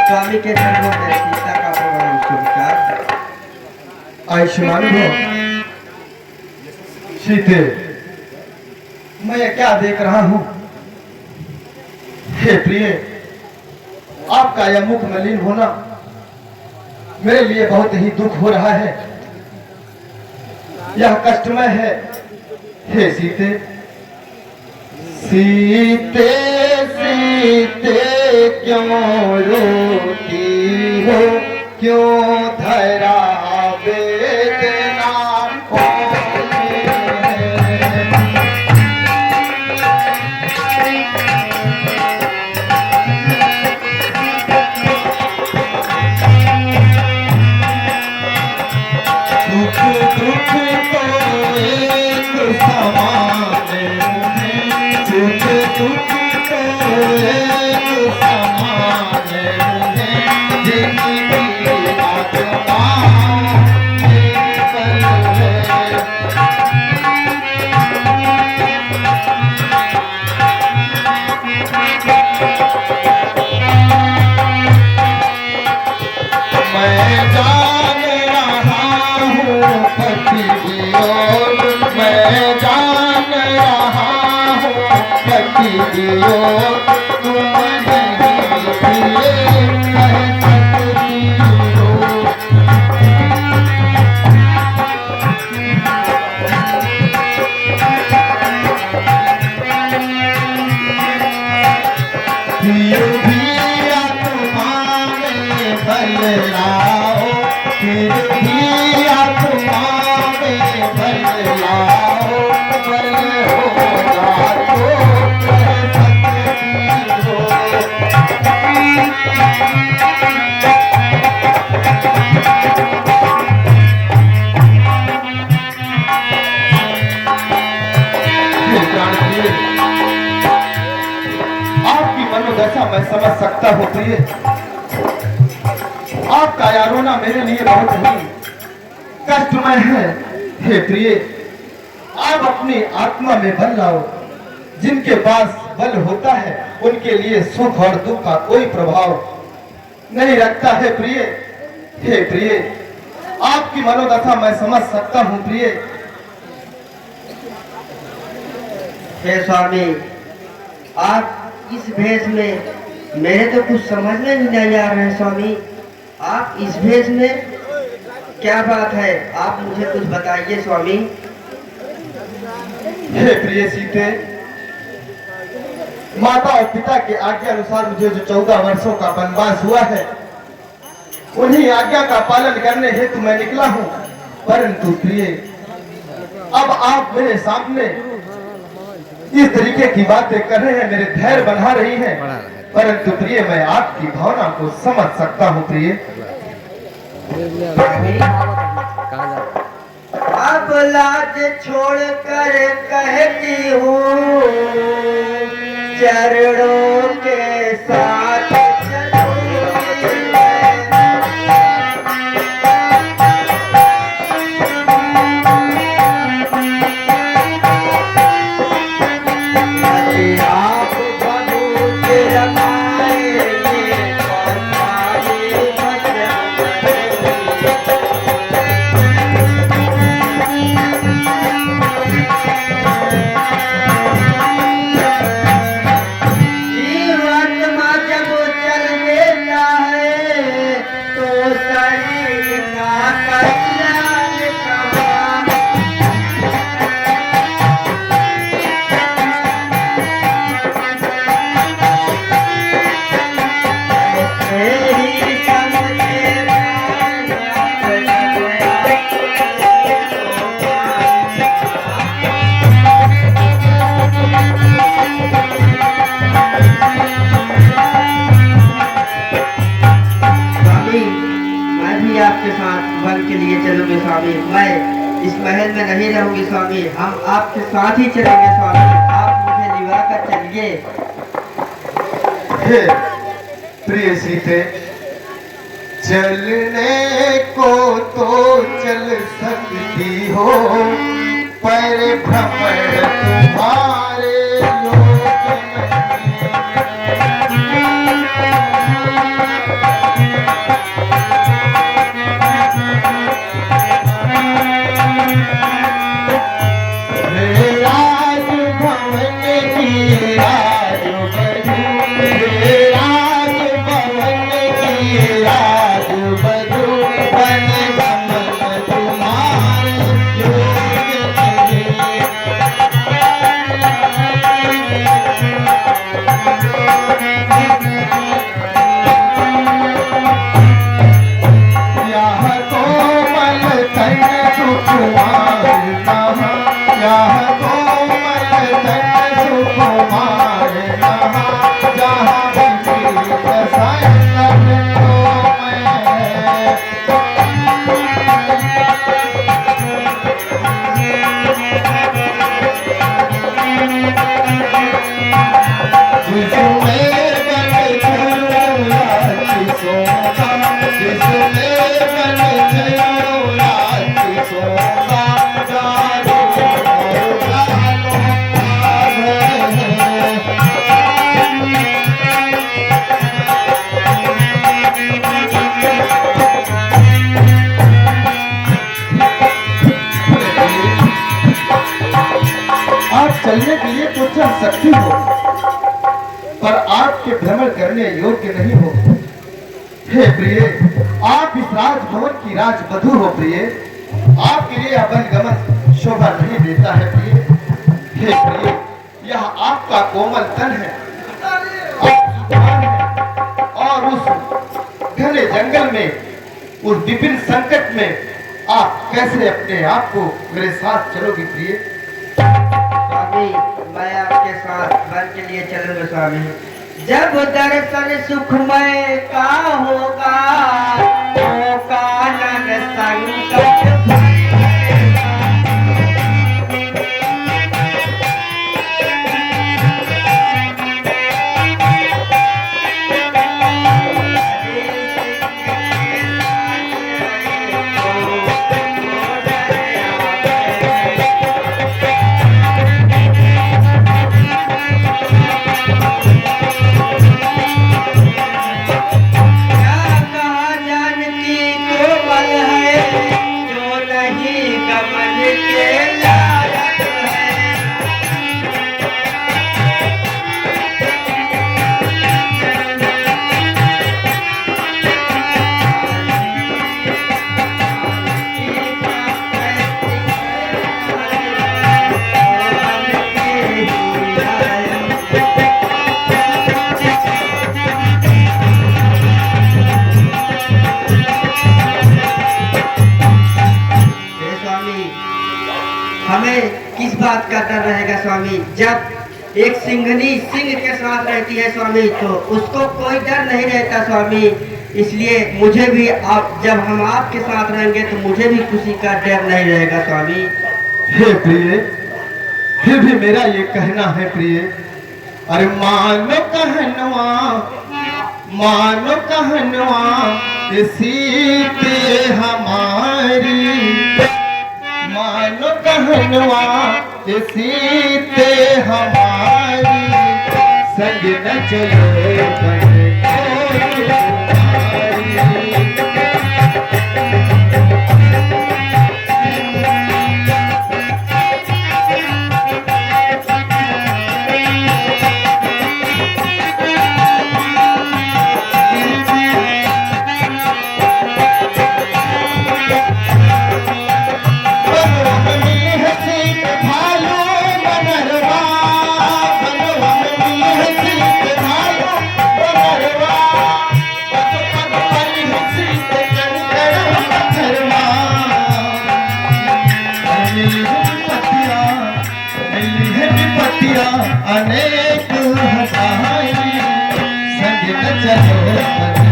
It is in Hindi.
स्वामी के चरणों में सीता का प्रणाम स्वीकार। आयुष्मान हो सीते, मैं क्या देख रहा हूं? हे प्रिय, आपका यह मुख मलिन होना मेरे लिए बहुत ही दुख हो रहा है। यह कष्टमय है। हे सीते, सीते सीते क्यों रोती हो, क्यों धरा वेदना होती है। दुख दुख तो एक समान है, दुख दुख तो एक समान है, जिनकी आत्मा एकल है। मैं जान रहा हूँ पति की ओर, मैं जान रहा हूँ पति की ओर, तुम नहीं प्रिय कह सकती हो। फिर भी आत्मा में बदलाओ, फिर भी आत्मा में बदलाओ, बल होगा तो कह सकती हो। हे प्राणप्रिय, आपकी मनोदशा मैं समझ सकता हूँ प्रिय। आपका यह रोना मेरे लिए बहुत ही कष्टमय है। हे प्रिय, आप अपनी आत्मा में बल लाओ। जिनके पास बल होता है उनके लिए सुख और दुख का कोई प्रभाव नहीं रखता है प्रिय। हे प्रिय, आपकी मनोदशा मैं समझ सकता हूँ प्रिय। हे स्वामी, आप इस भेष में मेरे तो कुछ समझ में ही नहीं आ रहा है। स्वामी, आप इस भेष में क्या बात है? आप मुझे कुछ बताइए स्वामी। हे प्रिय सीते, माता और पिता के आज्ञा अनुसार मुझे जो 14 वर्षों का वनवास हुआ है, उन्हीं आज्ञा का पालन करने हेतु मैं निकला हूँ। परंतु प्रिय, अब आप मेरे सामने इस तरीके की बातें कर रहे हैं, मेरे धैर्य बना रही हैं। परंतु प्रिय, मैं आपकी भावना को समझ सकता हूँ प्रिय। अब लाज छोड़ कर कहती हूँ, चरणों के साथ चलूंगी मैं। आप बनू तेरा मायने बताए जीवात्मा जब चल देता है तो शरीर का कल्याण कहाँ। तेरी समझे स्वामी, मैं भी आपके साथ वन के लिए चलूंगी स्वामी। मैं इस महल में नहीं रहूंगी स्वामी, हम आपके साथ ही चलेंगे स्वामी। आप मुझे लिवा कर चलिए। हे प्रिय सीते, चलने को तो चल सकती हो, पर भ्रमण तुम्हारे लोग नहीं। योग्य नहीं हो। हे प्रिय, आप इस राजभवन की राजवधू हो प्रिय, आपके लिए यह वनगमन शोभा नहीं देता है प्रिय। हे प्रिय, यह आपका कोमल तन है, आप सुजान है, और उस घने जंगल में, उस विभिन्न संकट में आप कैसे अपने आप को मेरे साथ चलोगी प्रिय? स्वामी, मैं आपके साथ वन के लिए चलूंगा स्वामी। जब दर्शन सुखमय का होगा, तो कानन संकट किस बात का डर रहेगा स्वामी? जब एक सिंघनी सिंह के साथ रहती है स्वामी, तो उसको कोई डर नहीं रहता स्वामी। इसलिए मुझे भी आप, जब हम आपके साथ रहेंगे तो मुझे भी किसी का डर नहीं रहेगा स्वामी। हे प्रिय, फिर भी मेरा ये कहना है प्रिय, अरे मानो कहनवा, मानो कहनवा सीते हमारी, मानो कहनवा सीते हमारी, संग न चले बन कोई तुम्हारी। अनेक हसाई, संग न चले